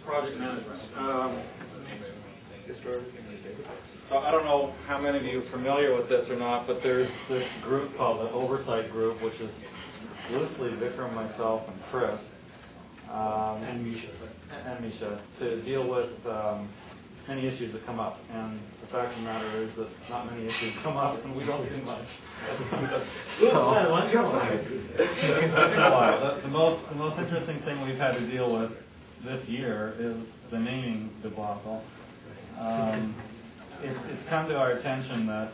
Project management. So I don't know how many of you are familiar with this or not, but there's this group called the Oversight Group, which is loosely Vikram, myself, and Chris, and Misha, to deal with any issues that come up. And the fact of the matter is that not many issues come up, and we don't do much. That's why. The most interesting thing we've had to deal with this year is the naming debacle. It's come to our attention that,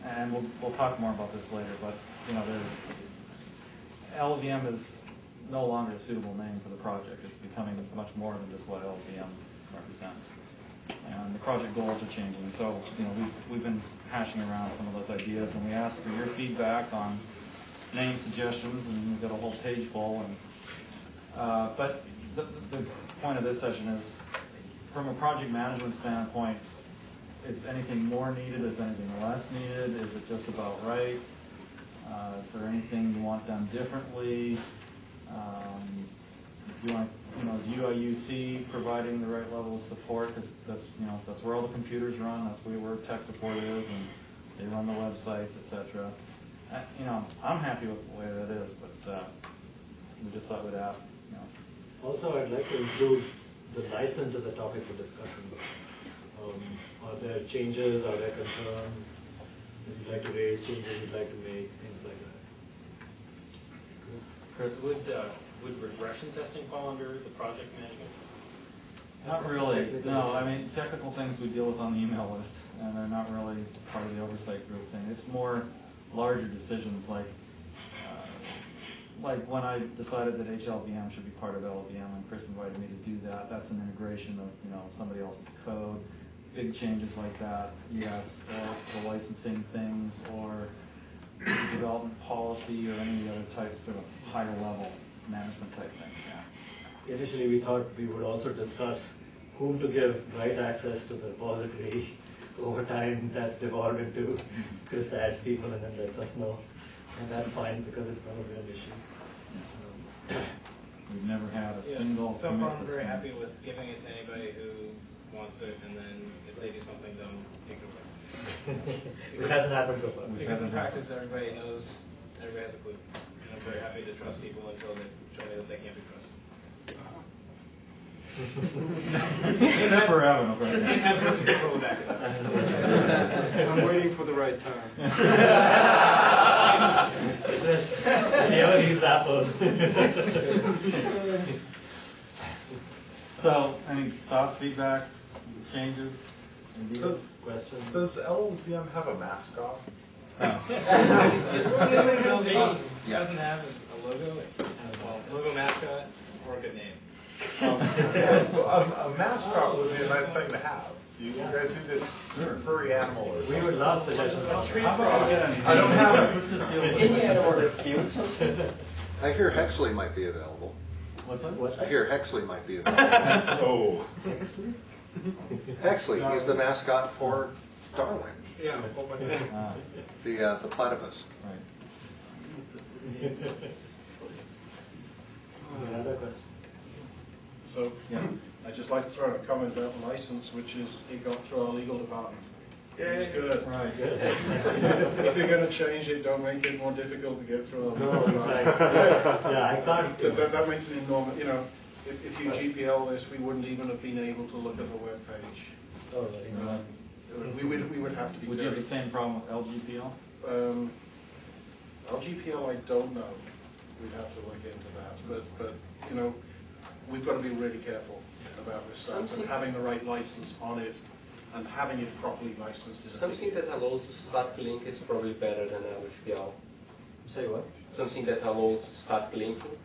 and we'll talk more about this later, but LLVM is no longer a suitable name for the project. It's becoming much more than just what LLVM represents, and the project goals are changing. So we've been hashing around some of those ideas, and we asked for your feedback on name suggestions, and we've got a whole page full. And but the point of this session is, from a project management standpoint, is anything more needed? Is anything less needed? Is it just about right? Is there anything you want done differently? Do you want, is UIUC providing the right level of support? Because that's where all the computers run. That's where tech support is, and they run the websites, etc. I'm happy with the way that is, but we just thought we'd ask. Also, I'd like to include the license as a topic for discussion. Are there changes? Are there concerns that you'd like to raise? Changes you'd like to make? Things like that. Chris, would regression testing fall under the project management? Not really. No, I mean, technical things we deal with on the email list, and they're not really part of the oversight group thing. It's more larger decisions, like when I decided that HLVM should be part of LLVM, and Chris invited me to do that. That's an integration of somebody else's code. Big changes like that, yes, or the licensing things, or development policy, or any other types, sort of higher level management type things. Yeah. Initially, we thought we would also discuss whom to give write access to the repository. Over time, that's devolved into Chris adds people and then lets us know. And that's fine because it's not a real issue. We've never had a single. So far, I'm very happy with giving it to anybody who wants it, and then if they do something dumb, take it away. It hasn't happened so far. Because in practice, everybody knows, everybody has a clue. And I'm very happy to trust people until they show me that they can't be trusted. Except for Evan, of I'm waiting for the right time. Never use Apple. So, any thoughts, feedback, changes, questions? Does LLVM have a mascot? It doesn't have a logo, logo mascot, or a good name. A mascot would be a nice thing to have. You guys need to furry animal or something. We would love suggestions. How about we get I don't have it. Let's just deal with Any animal that's cute. I hear Hexley might be available. What's that? I hear Hexley might be available. Hexley, he's the mascot for Darling. Yeah. The platypus. Right. Another question. So, I'd just like to throw in a comment about the license, which is it got through our legal department. It's good. Right. If you're going to change it, don't make it more difficult to get through our legal department. Yeah, I can't. That makes an enormous, if you GPL this, we wouldn't even have been able to look at the web page. We would have to be. Would you have the same problem with LGPL? LGPL, I don't know. We'd have to look into that. But we've got to be really careful about this stuff and having the right license on it and having it properly licensed. Something that allows static link is probably better than LHPL. Say what? Something that allows static linking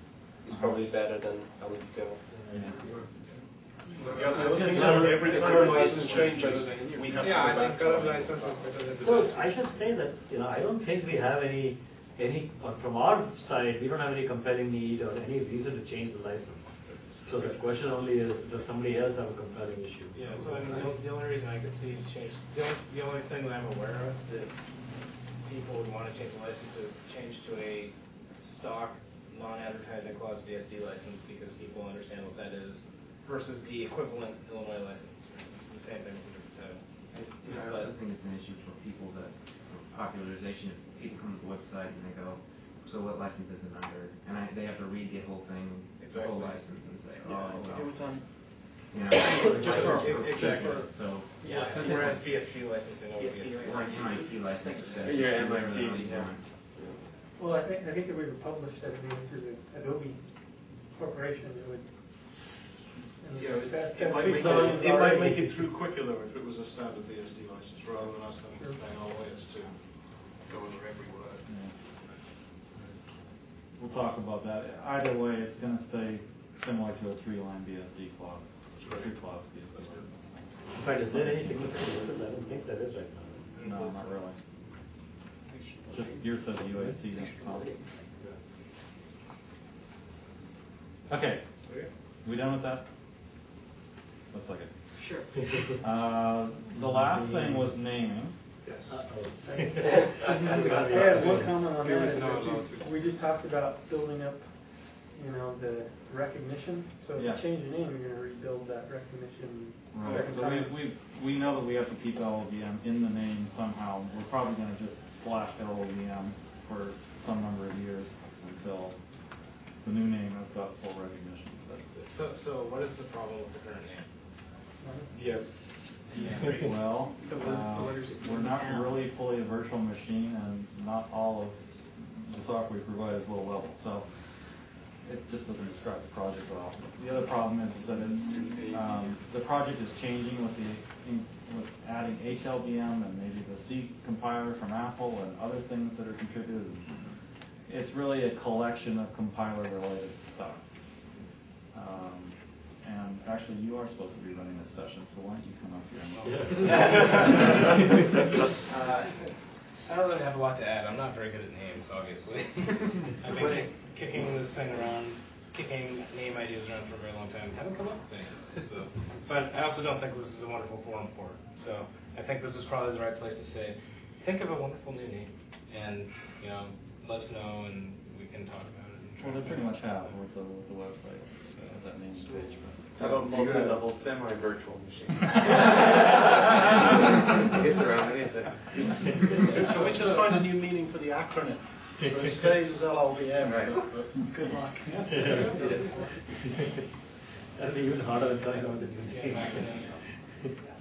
is probably better than LHPL. The other thing is every time the license changes, we have to go back to our license. So I should say that I don't think we have any from our side we don't have any compelling need or any reason to change the license. So the question only is, does somebody else have a compelling issue? Yeah. So the only reason I could see to change, the only thing that I'm aware of that people would want to change the license is to change to a stock non-advertising clause BSD license because people understand what that is versus the equivalent Illinois license, which is the same thing for the title. I also think it's an issue for people that, for popularization, if people come to the website and they go, so what license is it under? And they have to read the whole thing, the whole license, and say, oh, well. It was on. You know, Exactly. So, Yeah. so Whereas BSD licensing, BSD license says Yeah, whatever the MIT, hell you yeah. want. Well, I think if we would publish that name through the Adobe Corporation, it would. It might make it through quicker though if it was a standard BSD license rather than us having to pay our lawyers to go over every word. We'll talk about that. Either way, it's going to stay similar to a 3-line BSD clause. 3-clause BSD license. In fact, is there any significant difference? I don't think there is right now. No, not really. Just yours says UAC at the top. Okay. We done with that? Looks like it. Sure. The last thing was naming. I have one comment on that. Is that we just talked about building up, the recognition. So if you change the name, you're going to rebuild that recognition. Right. Second So time. we know that we have to keep LLVM in the name somehow. We're probably going to just slash LLVM for some number of years until the new name has got full recognition. So what is the problem with the current name? Yeah. Well, we're not really fully a virtual machine, and not all of the software we provide is low level. So it just doesn't describe the project well. The other problem is that it's the project is changing with adding HLVM and maybe the C compiler from Apple and other things that are contributed. It's really a collection of compiler-related stuff. And actually, you are supposed to be running this session, so why don't you come up here? I don't really have a lot to add. I'm not very good at names, obviously. I've been kicking this thing around, kicking name ideas around for a very long time. Haven't come up with anything. So, but I also don't think this is a wonderful forum for it. So I think this is probably the right place to say, think of a wonderful new name, and let us know, and we can talk about it. Well, they pretty much have with the website, so that naming page. How about multi-level semi-virtual machine? It's around anything. So we just find a new meaning for the acronym. So it stays as LLVM. Right. Good luck. That'll be even harder than coming up with a new name.